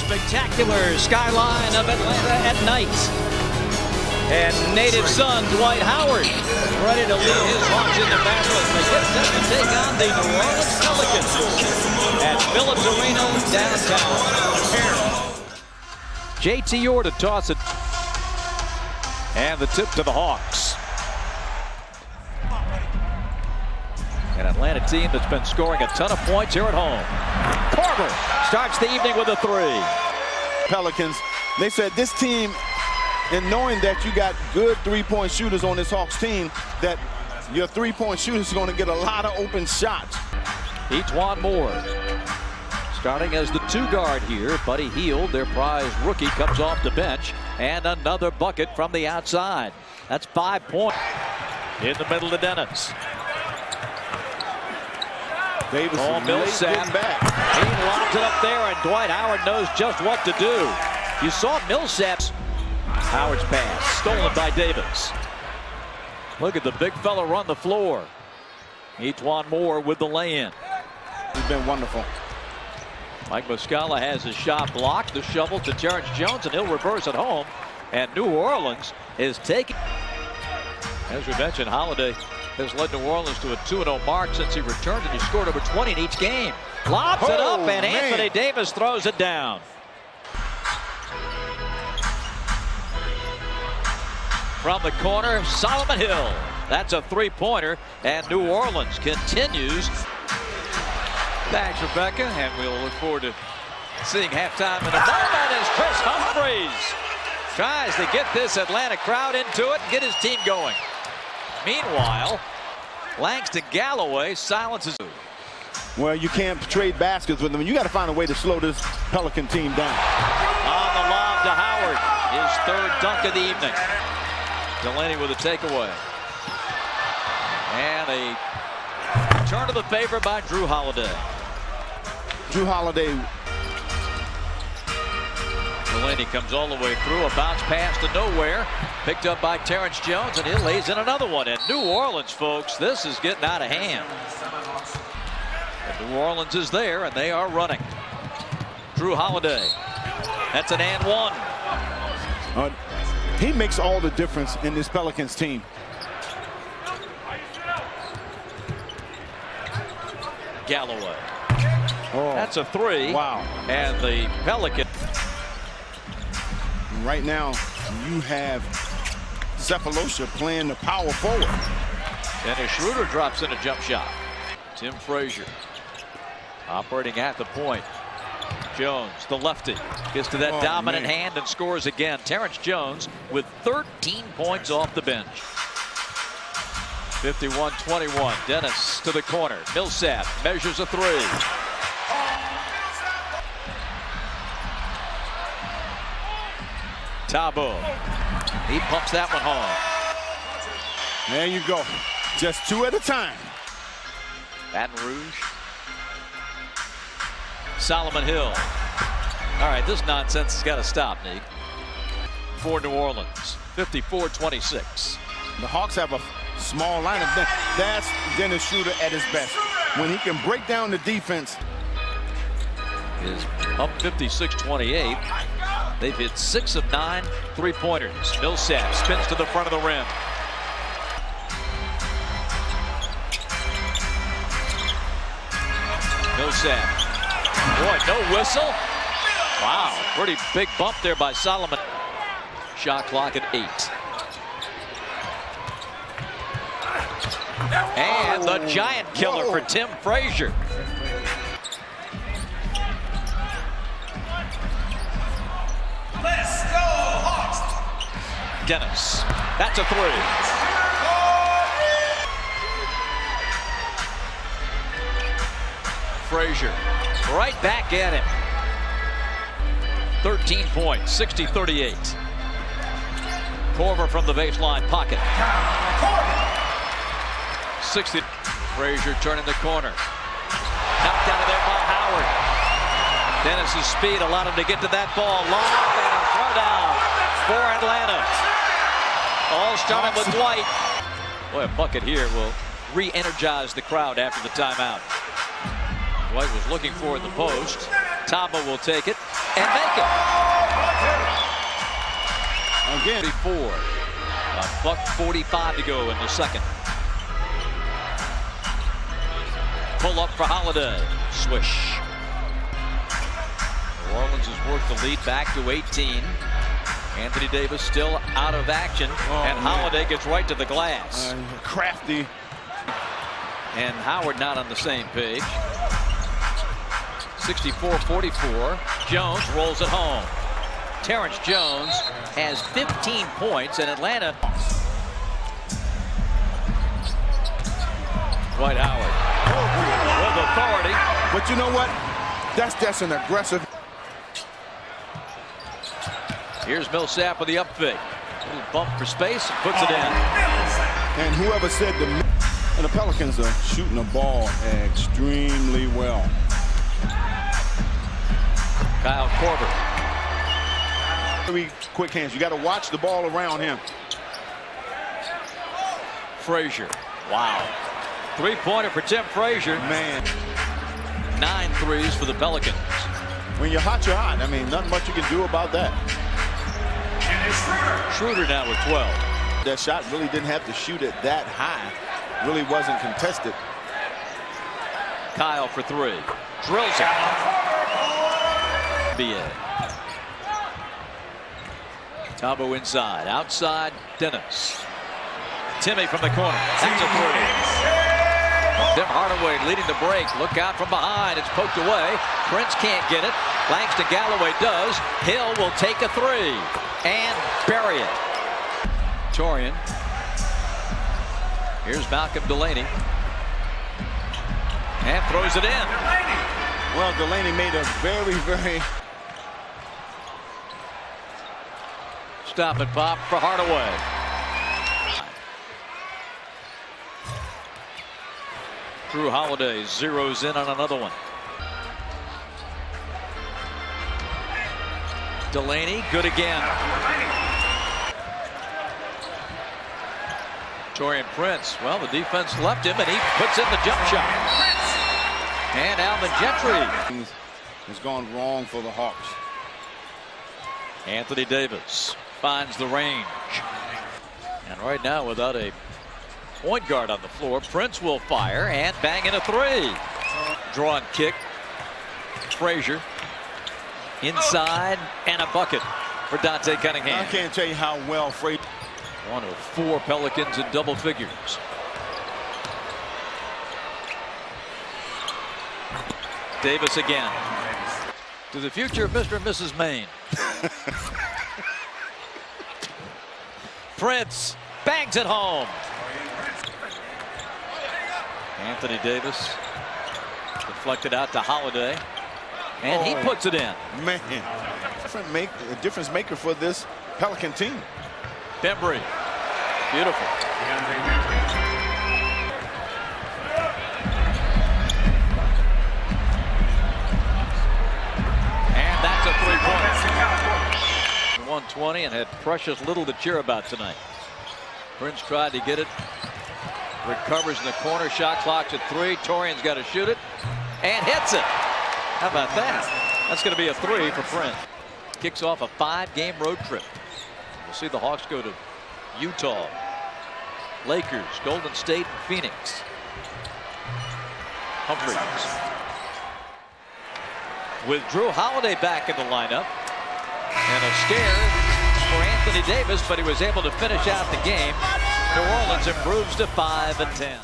spectacular skyline of Atlanta at night. And native son Dwight Howard ready to lead his Hawks into battle as they get set to take on the New Orleans Pelicans at Phillips Arena downtown. JT Orr to toss it. And the tip to the Hawks. An Atlanta team that's been scoring a ton of points here at home. Carver starts the evening with a three. Pelicans, they said this team, and knowing that you got good three-point shooters on this Hawks team, that your three-point shooters are going to get a lot of open shots. E'Twaun Moore starting as the two guard here. Buddy Hield, their prize rookie, comes off the bench. And another bucket from the outside. That's 5 points. In the middle to Dennis. Davis Millsap. He lobs it up there, and Dwight Howard knows just what to do. You saw Millsap's Howard's pass stolen by Davis. Look at the big fella run the floor. E'Twaun Moore with the lay-in. He's been wonderful. Mike Muscala has his shot blocked. The shovel to Terrence Jones, and he'll reverse at home. And New Orleans is taking. As we mentioned, Holiday has led New Orleans to a 2-0 mark since he returned, and he scored over 20 in each game. Lobs it up, and Anthony Davis throws it down. From the corner, Solomon Hill. That's a three-pointer, and New Orleans continues. Thanks, Rebecca, and we'll look forward to seeing halftime in a moment as Chris Humphries tries to get this Atlanta crowd into it and get his team going. Meanwhile, Langston Galloway silences. Well, you can't trade baskets with them. You got to find a way to slow this Pelican team down. On the lob to Howard, his third dunk of the evening. Delaney with a takeaway. And a turn of the favor by Drew Holiday. Drew Holiday. Delaney comes all the way through, a bounce pass to nowhere, picked up by Terrence Jones, and he lays in another one. And New Orleans, folks, this is getting out of hand. And New Orleans is there, and they are running. Drew Holiday. That's an and one. He makes all the difference in this Pelicans team. Galloway. That's a three. Wow. And the Pelicans. Right now, you have Cephalosha playing the power forward. Dennis Schroeder drops in a jump shot. Tim Frazier operating at the point. Jones, the lefty, gets to that dominant hand and scores again. Terrence Jones with 13 points off the bench. 51-21. Dennis to the corner. Millsap measures a three. Tabo. He pumps that one home. There you go. Just two at a time. Baton Rouge. Solomon Hill. All right, this nonsense has got to stop, Nick. For New Orleans, 54-26. The Hawks have a small lineup. That's Dennis Schroeder at his best. When he can break down the defense. Is up 56-28. They've hit 6 of 9 three-pointers. Millsap spins to the front of the rim. Millsap. Boy, no whistle. Wow, pretty big bump there by Solomon. Shot clock at 8. And the giant killer for Tim Frazier. Let's go, Hawks! Dennis. That's a three. Frazier right back at him. 13 points, 60-38. Corver from the baseline pocket. 60. Frazier turning the corner. Knocked out of there by Howard. Dennis's speed allowed him to get to that ball. Long and a throwdown for Atlanta. All starting with Dwight. Boy, a bucket here will re-energize the crowd after the timeout. Dwight was looking for the post. Taba will take it and make it. Again. Before. $1:45 to go in the second. Pull up for Holiday. Swish. New Orleans has worked the lead back to 18. Anthony Davis still out of action, and Holiday gets right to the glass. Crafty. And Howard not on the same page. 64-44. Jones rolls it home. Terrence Jones has 15 points, and Atlanta. Dwight Howard with authority. But you know what? That's an aggressive. Here's Millsap with the up fake. Little bump for space and puts it in. And whoever said the Pelicans are shooting the ball extremely well. Kyle Korver. 3 quick hands. You got to watch the ball around him. Frazier. Wow. 3-pointer for Tim Frazier. Man. 9 threes for the Pelicans. When you're hot, you're hot. I mean, nothing much you can do about that. Schroeder now with 12. That shot really didn't have to shoot it that high. Really wasn't contested. Kyle for 3. Drills it. NBA. Tabo inside. Outside, Dennis. Timmy from the corner. That's a 3. Tim Hardaway leading the break. Look out from behind. It's poked away. Prince can't get it. Langston Galloway does. Hill will take a 3 and bury it. Torian. Here's Malcolm Delaney. And throws it in. Well, Delaney made a very Stop and pop for Hardaway. Drew Holiday zeroes in on another one. Delaney, good again. Torian Prince, well, the defense left him, and he puts in the jump shot. And Alvin Gentry. Has gone wrong for the Hawks. Anthony Davis finds the range. And right now, without a point guard on the floor, Prince will fire and bang in a 3. Draw and kick. Frazier. Inside, and a bucket for Dante Cunningham. I can't tell you how well Frazier. One of 4 Pelicans in double figures. Davis again. To the future of Mr. and Mrs. Maine. Prince bangs it home. Anthony Davis deflected out to Holiday. And he puts it in. Man, a difference maker for this Pelican team. Bembry. Beautiful. And that's a 3-pointer. 120 and had precious little to cheer about tonight. Prince tried to get it. Recovers in the corner. Shot clock's at 3. Torian's got to shoot it. And hits it. How about that? That's going to be a 3 for Prince. Kicks off a 5-game road trip. We'll see the Hawks go to Utah, Lakers, Golden State, and Phoenix. Humphries. With Drew Holiday back in the lineup. And a scare for Anthony Davis, but he was able to finish out the game. New Orleans improves to 5-10.